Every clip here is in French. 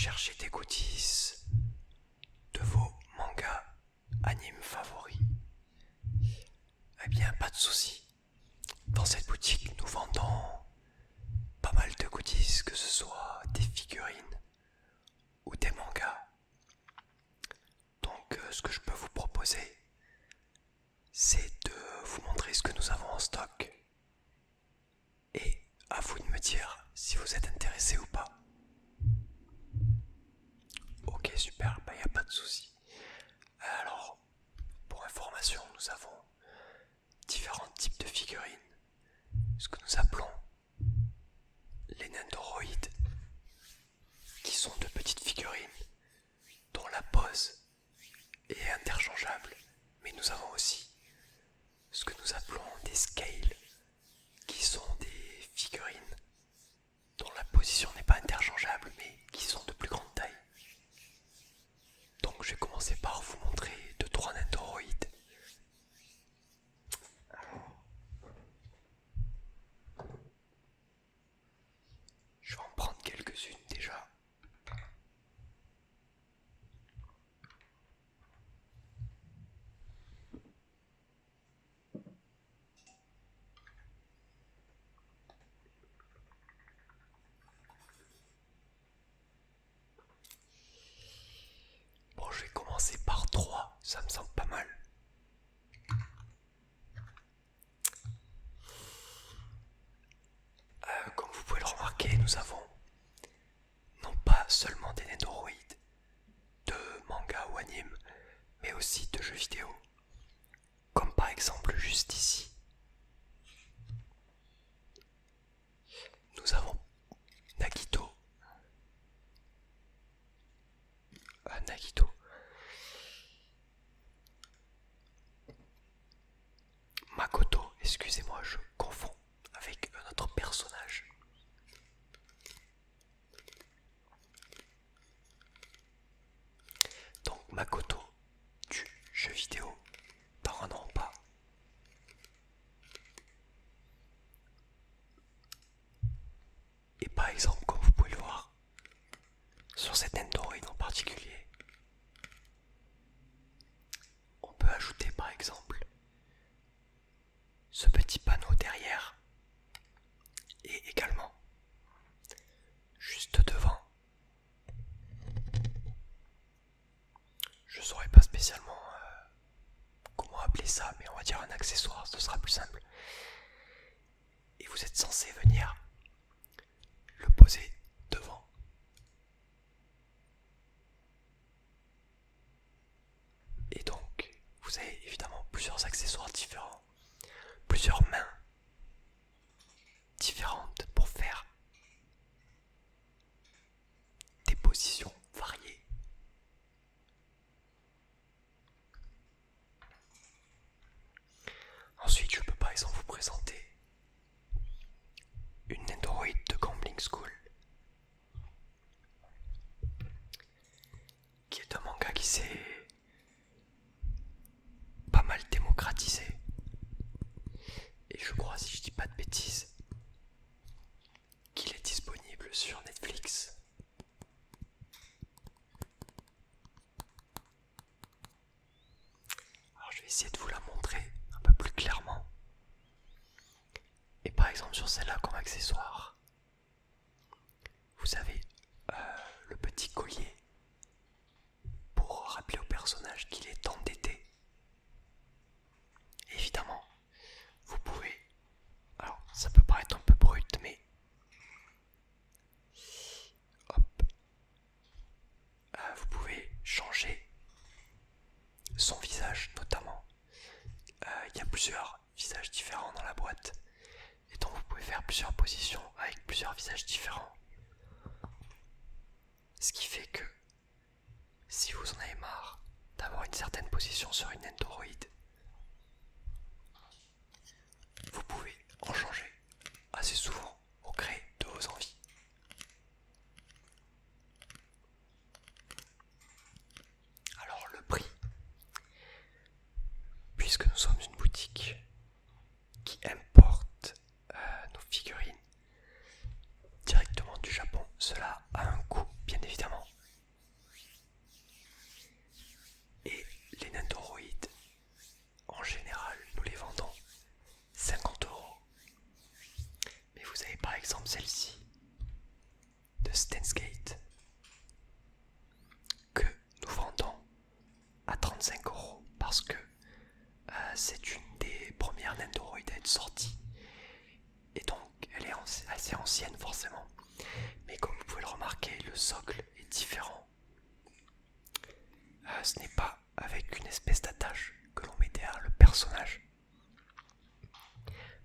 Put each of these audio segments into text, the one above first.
cherchez des goodies de vos mangas, animes favoris, eh bien pas de souci. Dans cette boutique, nous vendons pas mal de goodies, que ce soit des figurines ou des mangas. Donc ce que je peux vous proposer, c'est de vous montrer ce que nous avons en stock. Et à vous de me dire si vous êtes intéressé ou pas. Ok, super, y a pas de souci. Alors, pour information, nous avons différents types de figurines. Ce que nous appelons les Nendoroids, qui sont de petites figurines dont la pose est interchangeable. Mais nous avons aussi ce que nous appelons des scales, qui sont des figurines dont la position n'est pas interchangeable, mais qui sont de plus grande taille. Donc je vais commencer par vous montrer 2-3 Nendoroids. Je vais en prendre quelques-unes déjà. Bon, je vais commencer par 3, ça me semble pas mal. Comme vous pouvez le remarquer, nous avons non pas seulement des Nendoroids de manga ou anime, mais aussi de jeux vidéo. Comme par exemple juste ici. Nous avons Nagito. Nagito. Makoto, excusez-moi, je confonds avec un autre personnage. Donc Makoto du jeu vidéo Danganronpa. Et par exemple, comme vous pouvez le voir, sur cette Nendoroid en particulier, on peut ajouter par exemple ce petit panneau derrière et également juste devant. Je saurais pas spécialement comment appeler ça, mais on va dire un accessoire, ce sera plus simple. Et vous êtes censé venir le poser devant. Et donc, vous avez évidemment plusieurs accessoires différents, plusieurs mains différentes pour faire des positions variées. Ensuite, je peux par exemple vous présenter une Nendoroid de Gambling School, qui est un manga qui s'est pas mal démocratisé. Et je crois, si je dis pas de bêtises, qu'il est disponible sur Netflix. Alors je vais essayer de vous la montrer un peu plus clairement. Et par exemple sur celle-là comme accessoire, vous avez le petit collier pour rappeler au personnage qu'il est endetté. Évidemment, vous pouvez, alors ça peut paraître un peu brut, mais hop, vous pouvez changer son visage notamment. Il y a plusieurs visages différents dans la boîte, et donc vous pouvez faire plusieurs positions avec plusieurs visages différents. Ce qui fait que si vous en avez marre d'avoir une certaine position sur une Nendoroid, vous pouvez en changer assez souvent au gré de vos envies. Alors le prix, puisque nous sommes une boutique qui importe nos figurines directement du Japon, cela a un coût bien évidemment Steins;Gate que nous vendons à 35 € parce que c'est une des premières Nendoroid à être sortie et donc elle est assez ancienne forcément, mais comme vous pouvez le remarquer, le socle est différent. Ce n'est pas avec une espèce d'attache que l'on met derrière le personnage,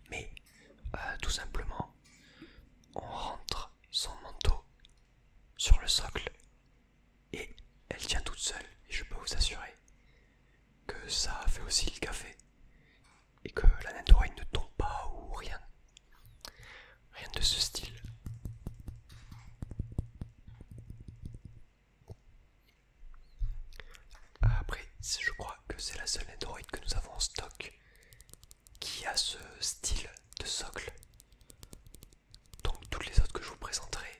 mais tout simplement on rentre son manteau sur le socle et elle tient toute seule, et je peux vous assurer que ça fait aussi le café et que la Nendoroid ne tombe pas ou rien de ce style. Après, je crois que c'est la seule Nendoroid que nous avons en stock qui a ce style de socle. Donc toutes les autres que je vous présenterai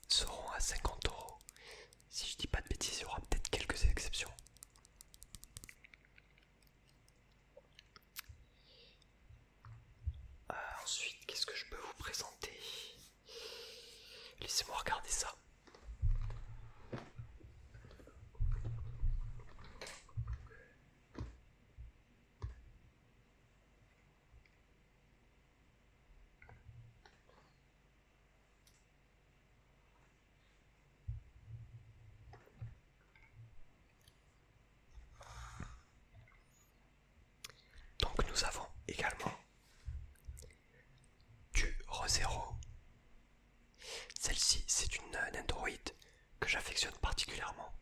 seront à 50 €. Si je dis pas de bêtises, il y aura peut-être quelques exceptions. Ensuite, qu'est-ce que je peux vous présenter? Laissez-moi regarder ça. Donc nous avons également du ReZero. Celle-ci, c'est une Nendoroid que j'affectionne particulièrement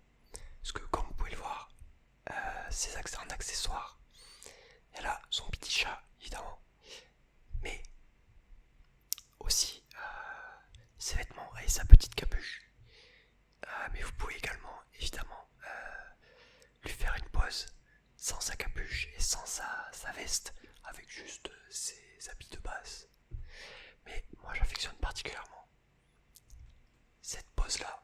parce que, comme vous pouvez le voir, c'est un accessoire. Elle a son petit chat évidemment, mais aussi ses vêtements et sa petite capuche. Mais vous pouvez également évidemment lui faire une pose sans sa capuche et sans sa veste, avec juste ses habits de base. Mais moi j'affectionne particulièrement cette pose là.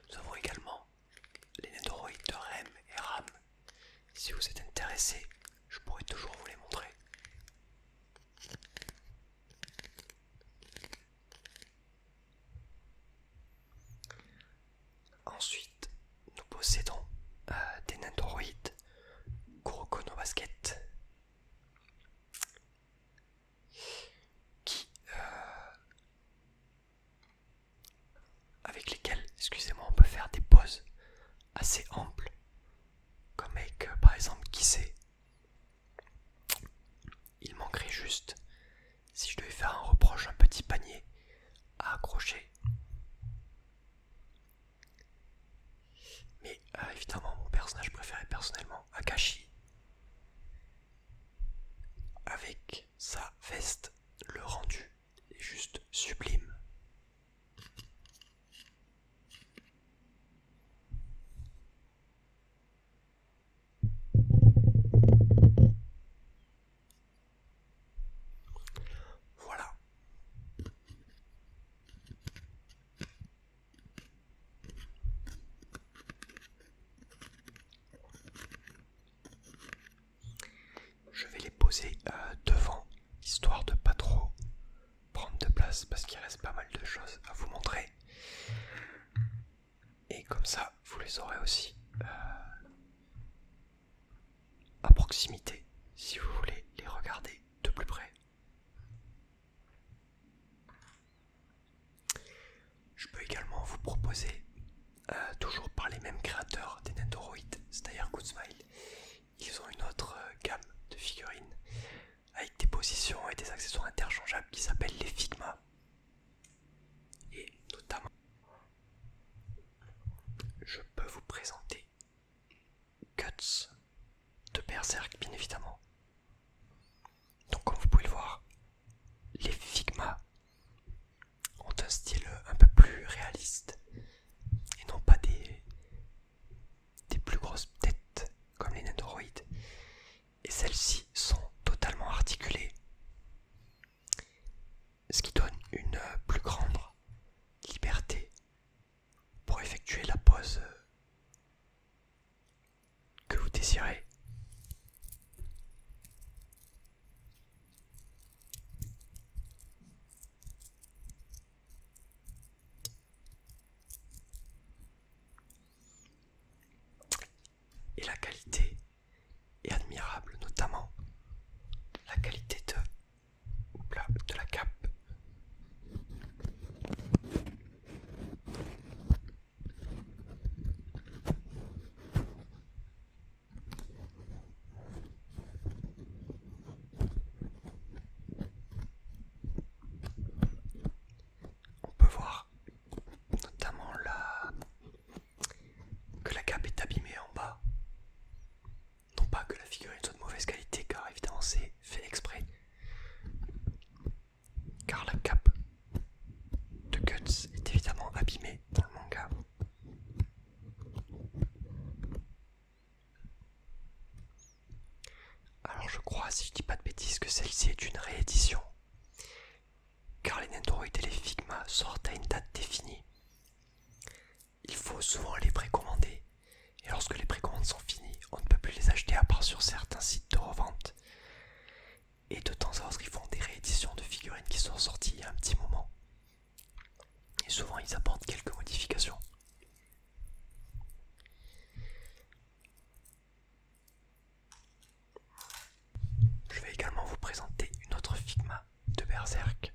Nous avons également les Nendoroid de Rem et Ram. Si vous êtes intéressé, je pourrais toujours vous les montrer. Ensuite, nous possédons des Nendoroid Kuroko no Basket avec lesquels, excusez-moi, on peut faire des poses assez amples, comme avec par exemple Kisei. Il manquerait juste, si je devais faire un reproche, un petit panier à accrocher. Mais évidemment, mon personnage préféré personnellement, Akashi, avec sa veste, le rendu est juste sublime. Voilà. Je vais les poser devant, histoire de pas trop prendre de place parce qu'il reste pas mal de choses à vous montrer. Et comme ça, vous les aurez aussi à proximité si vous voulez les regarder de plus près. Je peux également vous proposer, toujours par les mêmes créateurs des Nendoroid, c'est-à-dire Good Smile, ils ont une autre gamme de figurines avec des positions et des accessoires interchangeables qui s'appellent les Figma. Et notamment, je peux vous présenter Guts de Berserk, bien évidemment. Donc comme vous pouvez le voir, les Figma ont un style un peu plus réaliste et non pas des plus grosses têtes comme les Nendoroid. Et celles-ci sont totalement articulées, ce qui donne une plus grande liberté pour effectuer la pose que vous désirez. que la cape est abîmée en bas. Non pas que la figurine soit de mauvaise qualité, car évidemment c'est fait exprès. Car la cape de Guts est évidemment abîmée dans le manga. Alors je crois, si je dis pas de bêtises, que celle-ci est une réédition. Car les Nendoroid et les Figma sortent à une date définie. Il faut souvent les précommander. Et lorsque les précommandes sont finies, on ne peut plus les acheter à part sur certains sites de revente. Et de temps à autre, ils font des rééditions de figurines qui sont sorties il y a un petit moment. Et souvent, ils apportent quelques modifications. Je vais également vous présenter une autre Figma de Berserk.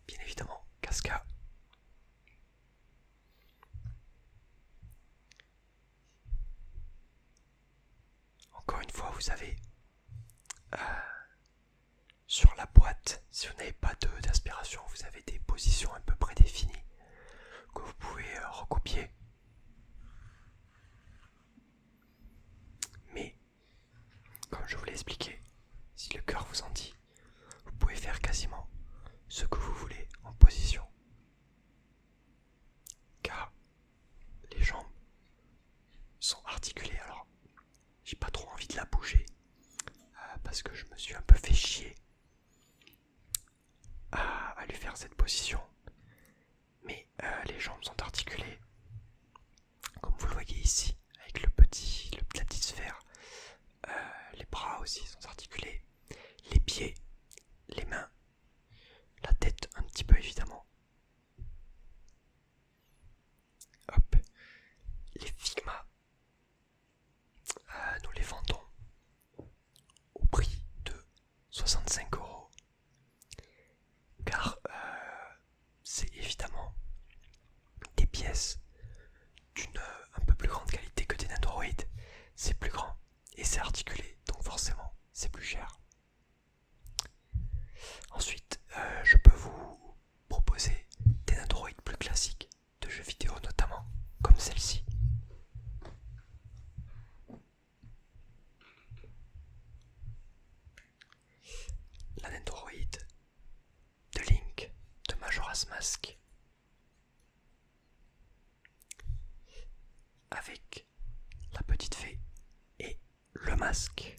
Bien évidemment, Casca. Encore une fois, vous avez sur la boîte, si vous n'avez pas d'aspiration, vous avez des positions à peu près définies que vous pouvez recopier. Mais, comme je vous l'ai expliqué, si le cœur vous en dit, vous pouvez faire quasiment ce que vous voulez en position. Car les jambes sont articulées. Alors, j'ai pas trop envie de la bouger parce que je me suis un peu fait chier à lui faire cette position. Mais les jambes sont articulées, comme vous le voyez ici, avec la petite sphère. Les bras aussi sont articulés, les pieds, les mains, la tête un petit peu évidemment. Hop, les Figma, nous les vendons au prix de 65€, car c'est évidemment des pièces d'une un peu plus grande qualité que des Nendoroid. C'est plus grand et c'est articulé, donc forcément c'est plus cher. Ensuite, je peux vous proposer des Nendoroid plus classiques de jeux vidéo notamment, comme celle-ci. La Nendoroid de Link de Majora's Mask, avec la petite fée et le masque.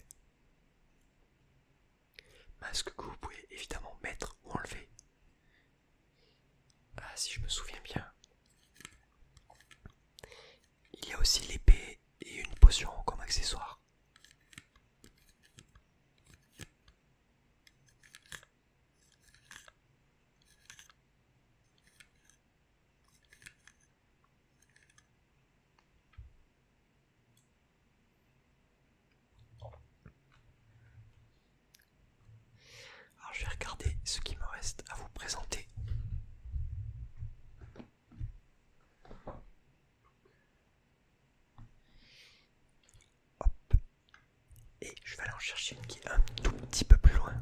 Masque que vous pouvez évidemment mettre ou enlever. Si je me souviens bien. Il y a aussi l'épée et une potion comme accessoire. Alors je vais regarder ce qui me reste à vous présenter. Hop. Et je vais aller en chercher une qui est un tout petit peu plus loin.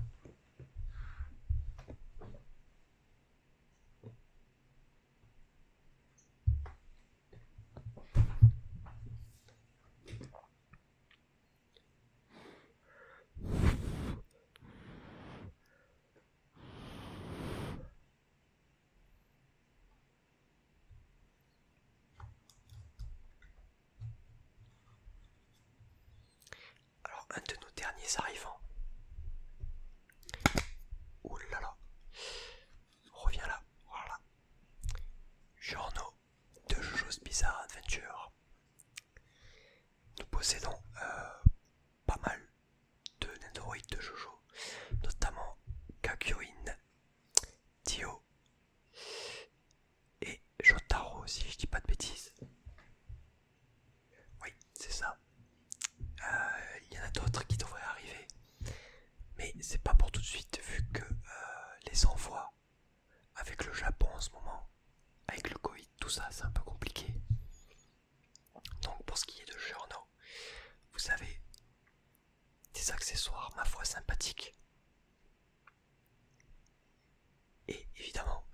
Alors un de nos derniers arrivants. Ouh là là. Reviens là. Voilà. Journaux de Jojo's Bizarre Adventure. Nous possédons pas mal de Nendoroid de Jojo, notamment Kakyoin, Dio et Jotaro, si je dis pas de bêtises. Oui, c'est ça. Il y en a d'autres qui devraient arriver, mais c'est pas pour tout de suite, vu que les envois avec le Japon en ce moment, avec le Covid, tout ça, c'est un peu compliqué. Donc pour ce qui est de journaux, vous avez des accessoires, ma foi, sympathiques. Et évidemment,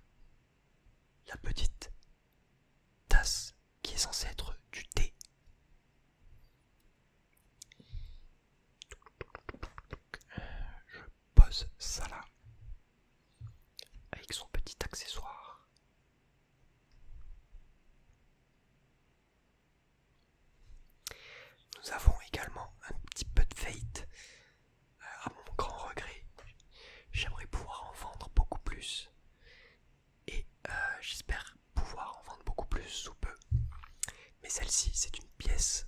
Mais celle-ci, c'est une pièce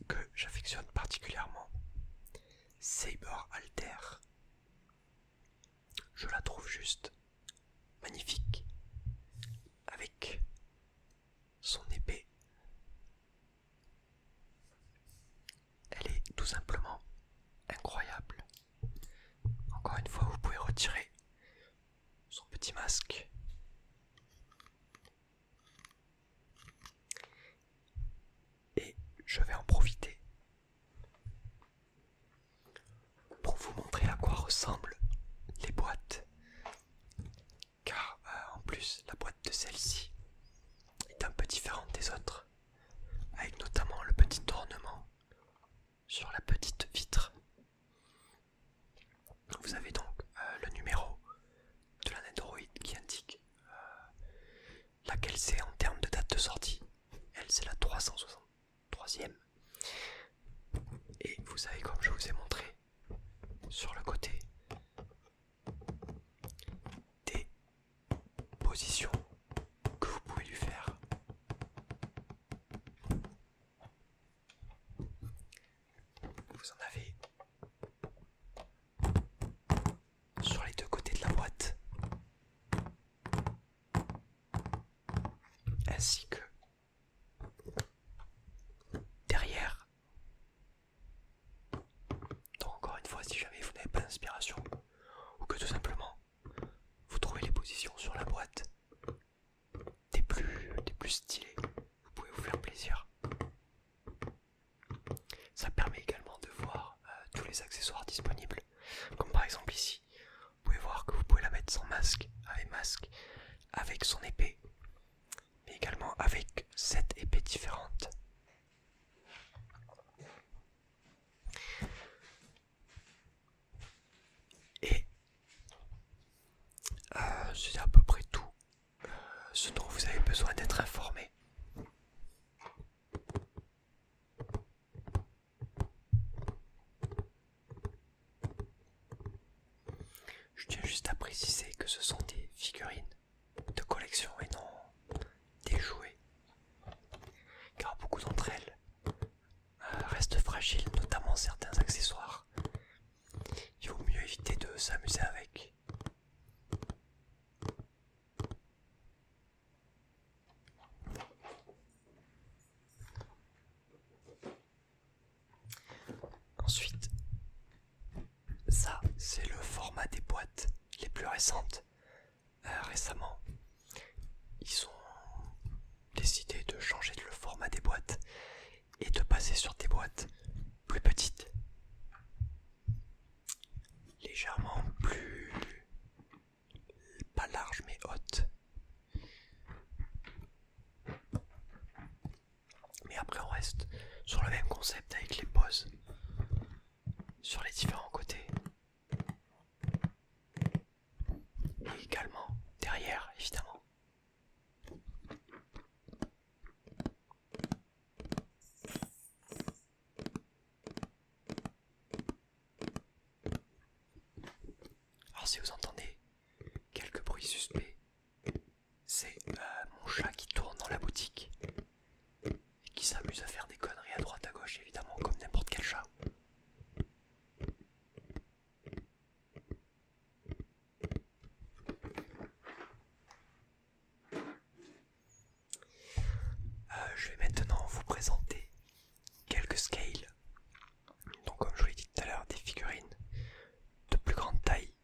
que j'affectionne particulièrement. Saber Alter. Je la trouve juste magnifique. Avec son épée. Elle est tout simplement incroyable. Encore une fois, vous pouvez retirer son petit masque. Et je vais en profiter pour vous montrer à quoi ressemblent les boîtes. Car en plus, la boîte de celle-ci est un peu différente des autres, avec notamment le petit ornement sur la petite vitre. Vous avez donc le numéro de la Nendoroid qui indique laquelle c'est en termes de date de sortie. Elle, c'est la 363e. Et vous avez, comme je vous ai montré sur le côté, des positions que vous pouvez lui faire. Vous en avez sur les deux côtés de la boîte, ainsi que derrière. Donc encore une fois, si jamais vous n'avez pas d'inspiration, ou que tout simplement vous trouvez les positions sur la boîte des plus stylées, vous pouvez vous faire plaisir. Ça permet également de voir tous les accessoires disponibles, comme par exemple ici, vous pouvez voir que vous pouvez la mettre sans masque, avec son épée, mais également avec 7 épées différentes. Et c'est à peu près tout ce dont vous avez besoin d'être informé. Je tiens juste à préciser que ce sont des figurines de collection et non des jouets, car beaucoup d'entre elles restent fragiles, notamment certains accessoires. Il vaut mieux éviter de s'amuser avec. Ensuite, ça c'est le format des boîtes les plus récentes. Récemment, ils ont décidé de changer le format des boîtes et de passer sur des boîtes plus petites, légèrement plus, pas larges mais hautes. Mais après on reste sur le même concept avec les poses sur les différents côtés. Et également derrière, évidemment. Alors si vous entendez quelques bruits suspects, c'est mon chat qui tourne dans la boutique et qui s'amuse à faire des conneries à droite à gauche, évidemment, comme n'importe quel chat. Je vais maintenant vous présenter quelques scales. Donc comme je vous l'ai dit tout à l'heure, des figurines de plus grande taille.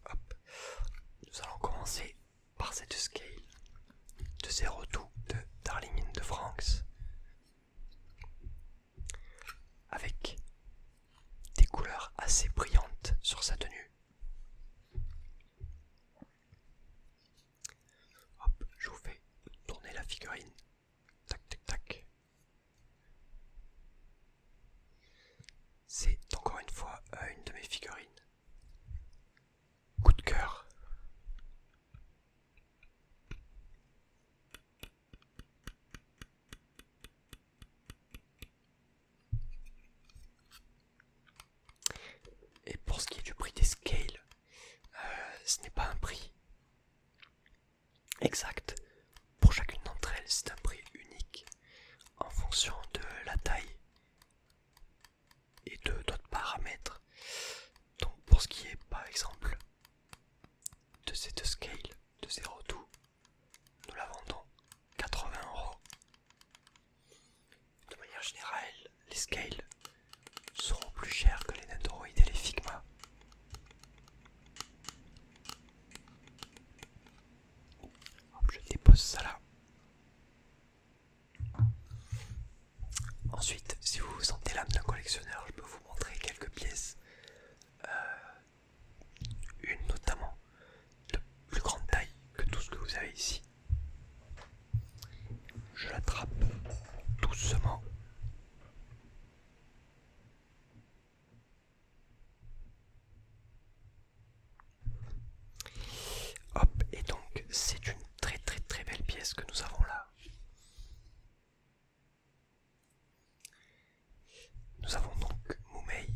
Hop. Nous allons commencer par cette scale de Zero Two de Darling in the Franxx, avec des couleurs assez brillantes sur sa tenue. Hop, je vous fais tourner la figurine. Tac, tac, tac. C'est encore une fois une de mes figurines. Coup de cœur. exact pour chacune d'entre elles, c'est un prix unique en fonction de la taille et de d'autres paramètres. Donc pour ce qui est par exemple de ces deux scales de 0,2, nous la vendons 80€. De manière générale, les scales seront plus chers que les Nendoroid et les Figma. Hop, je dépose ça là. Ensuite, si vous vous sentez l'âme d'un collectionneur, je peux vous montrer quelques pièces. Une notamment de plus grande taille que tout ce que vous avez ici. Je l'attrape doucement. Hop, et donc c'est une très très très belle pièce que nous avons là. Nous avons donc Mumei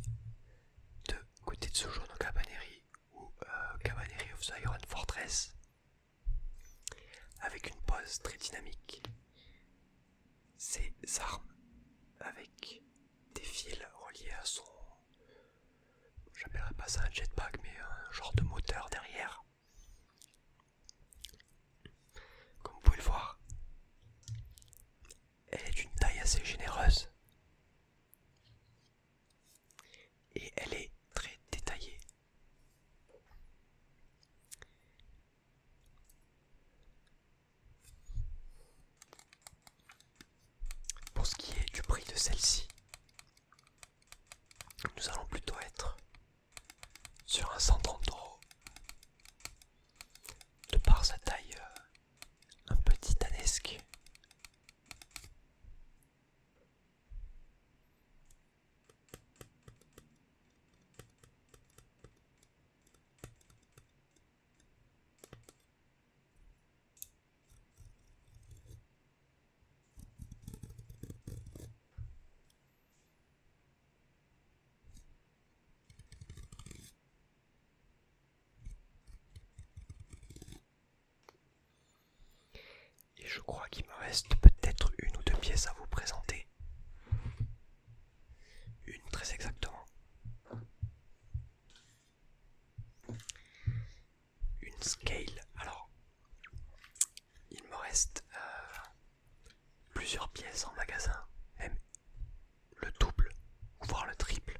de côté de ce jaune au Cabaneri ou Cabaneri of the Iron Fortress avec une pose très dynamique. Ses armes avec des fils reliés à son, j'appellerais pas ça un jetpack, mais un genre de moteur derrière. Comme vous pouvez le voir, elle est d'une taille assez généreuse et elle est très détaillée. Pour ce qui est du prix de celle-ci, nous allons plutôt être sur un 130€, de par sa taille un peu titanesque. Et je crois qu'il me reste peut-être une ou deux pièces à vous présenter. Une très exactement. Une scale. Alors, il me reste plusieurs pièces en magasin, même le double, voire le triple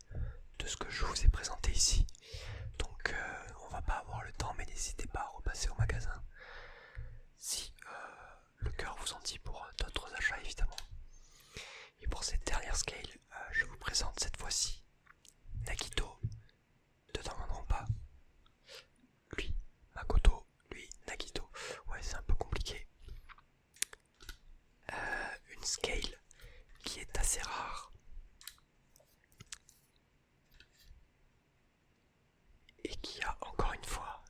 de ce que je vous ai présenté ici. Donc on va pas avoir le temps, mais n'hésitez pas à repasser au magasin si le cœur vous en dit pour d'autres achats évidemment. Et pour cette dernière scale, je vous présente cette fois-ci Nagito de Danganronpa. Lui, Makoto, lui, Nagito. Ouais, c'est un peu compliqué. Une scale qui est assez rare et qui a encore une fois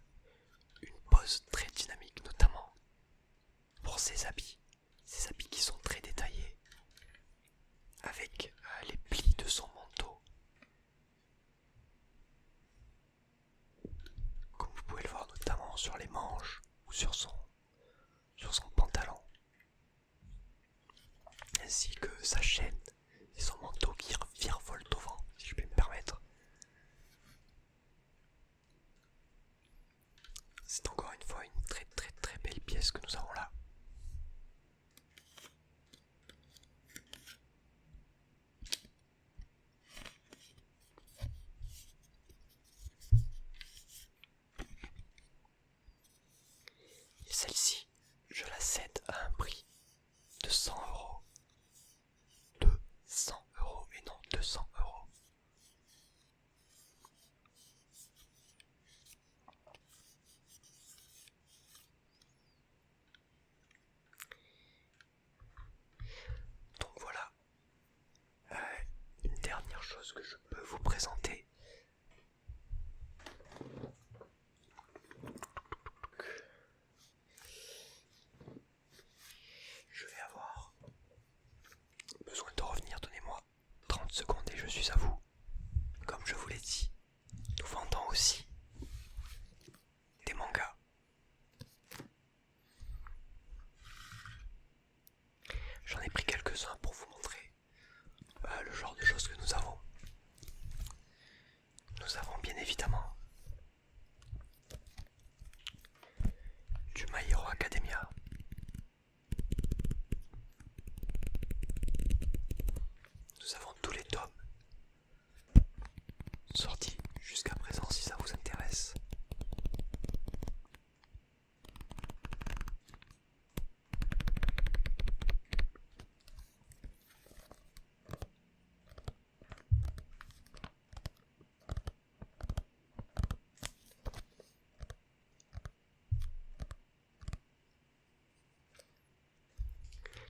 une pose très dynamique, notamment pour ses habits qui sont très détaillés, avec les plis de son manteau. Comme vous pouvez le voir notamment sur les manches ou sur son pantalon, ainsi que sa chaîne et son manteau qui virevolte au vent, si je peux me permettre. C'est encore une fois une très très très belle pièce que nous avons là. Et celle-ci, je la cède à un prix de 100€. De 100€ et non 200€. Donc voilà, une dernière chose que je peux vous présenter. Je vais avoir besoin de revenir, donnez-moi 30 secondes et je suis à vous. Comme je vous l'ai dit, nous vendons aussi des mangas. My Hero Academia. Nous avons tous les tomes sortis jusqu'à présent si ça vous intéresse.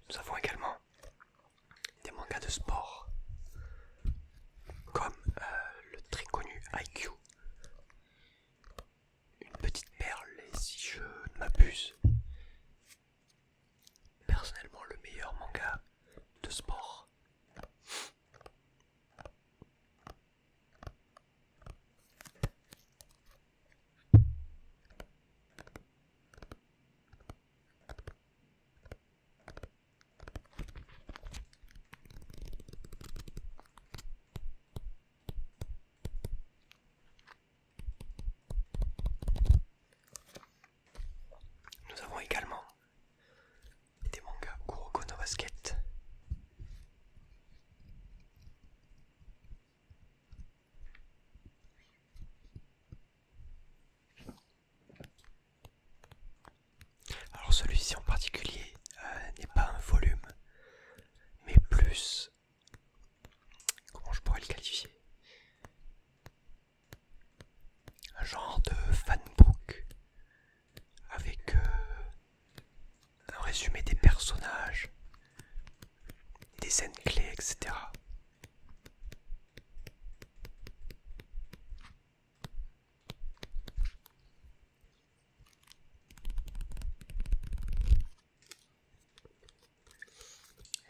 Nous avons également des mangas de sport, comme le très connu Haikyuu, une petite perle, et si je ne m'abuse, personnellement le meilleur manga de sport. Nous avons également des mangas Kuroko no Basket. Alors celui-ci en particulier n'est pas un volume, mais plus, comment je pourrais le qualifier, un genre de fanbook avec un résumé des personnages, des scènes clés, etc.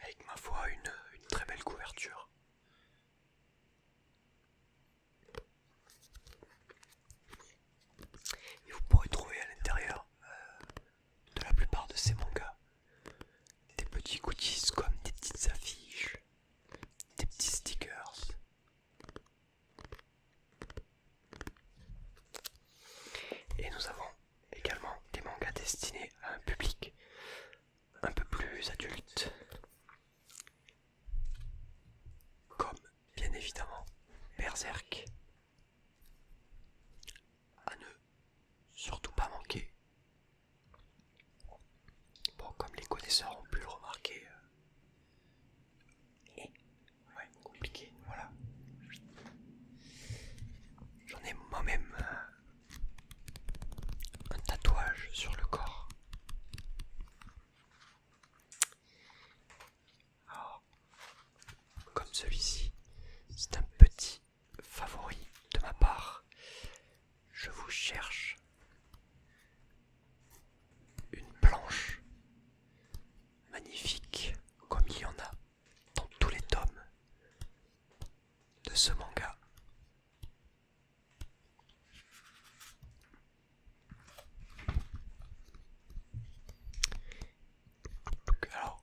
Avec ma foi une très belle couverture. Et vous pourrez trouver à l'intérieur de la plupart de ces mangas des petits goodies comme des petites affiches, des petits stickers. Et nous avons également des mangas destinés à un public un peu plus adulte, comme bien évidemment Berserk, à ne surtout pas manquer. Bon, comme les connaisseurs ont pu le remarquer, ouais, compliqué, voilà. J'en ai moi-même un tatouage sur le corps. Alors, comme celui-ci, c'est un petit favori de ma part. Je vous cherche une planche magnifique comme il y en a dans tous les tomes de ce manga. Alors,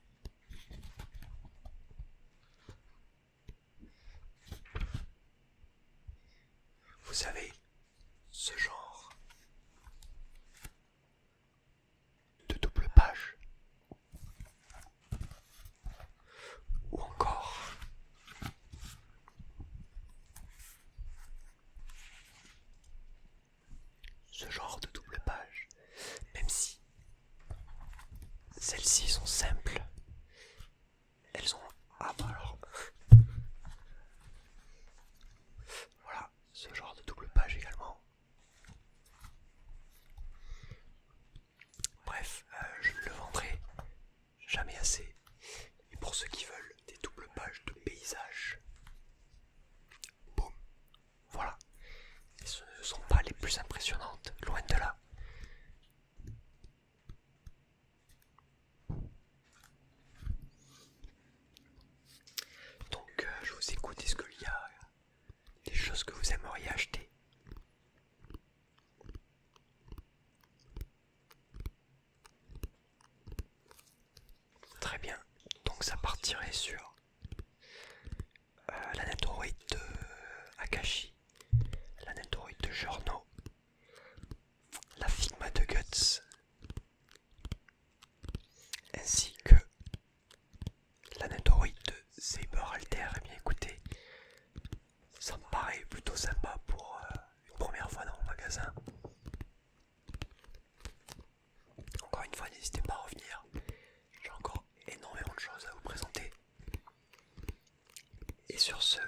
vous savez, ce genre de double page, ou encore ce genre de double page, même si celles-ci sont simples, elles ont... Ah bah alors... Voilà, ce genre de double page également. Bref, je ne le vendrai jamais assez. Et pour ceux qui veulent des doubles pages de paysages, boum, voilà. Et ce ne sont pas les plus impressionnantes, loin de là. Donc je vous écoute, est-ce qu'il y a des choses que vous aimeriez acheter? Très bien, donc ça partirait sur la Nendoroid de Akashi, la Nendoroid de Giorno, la Figma de Guts, magasin. Encore une fois, n'hésitez pas à revenir. J'ai encore énormément de choses à vous présenter. Et sur ce,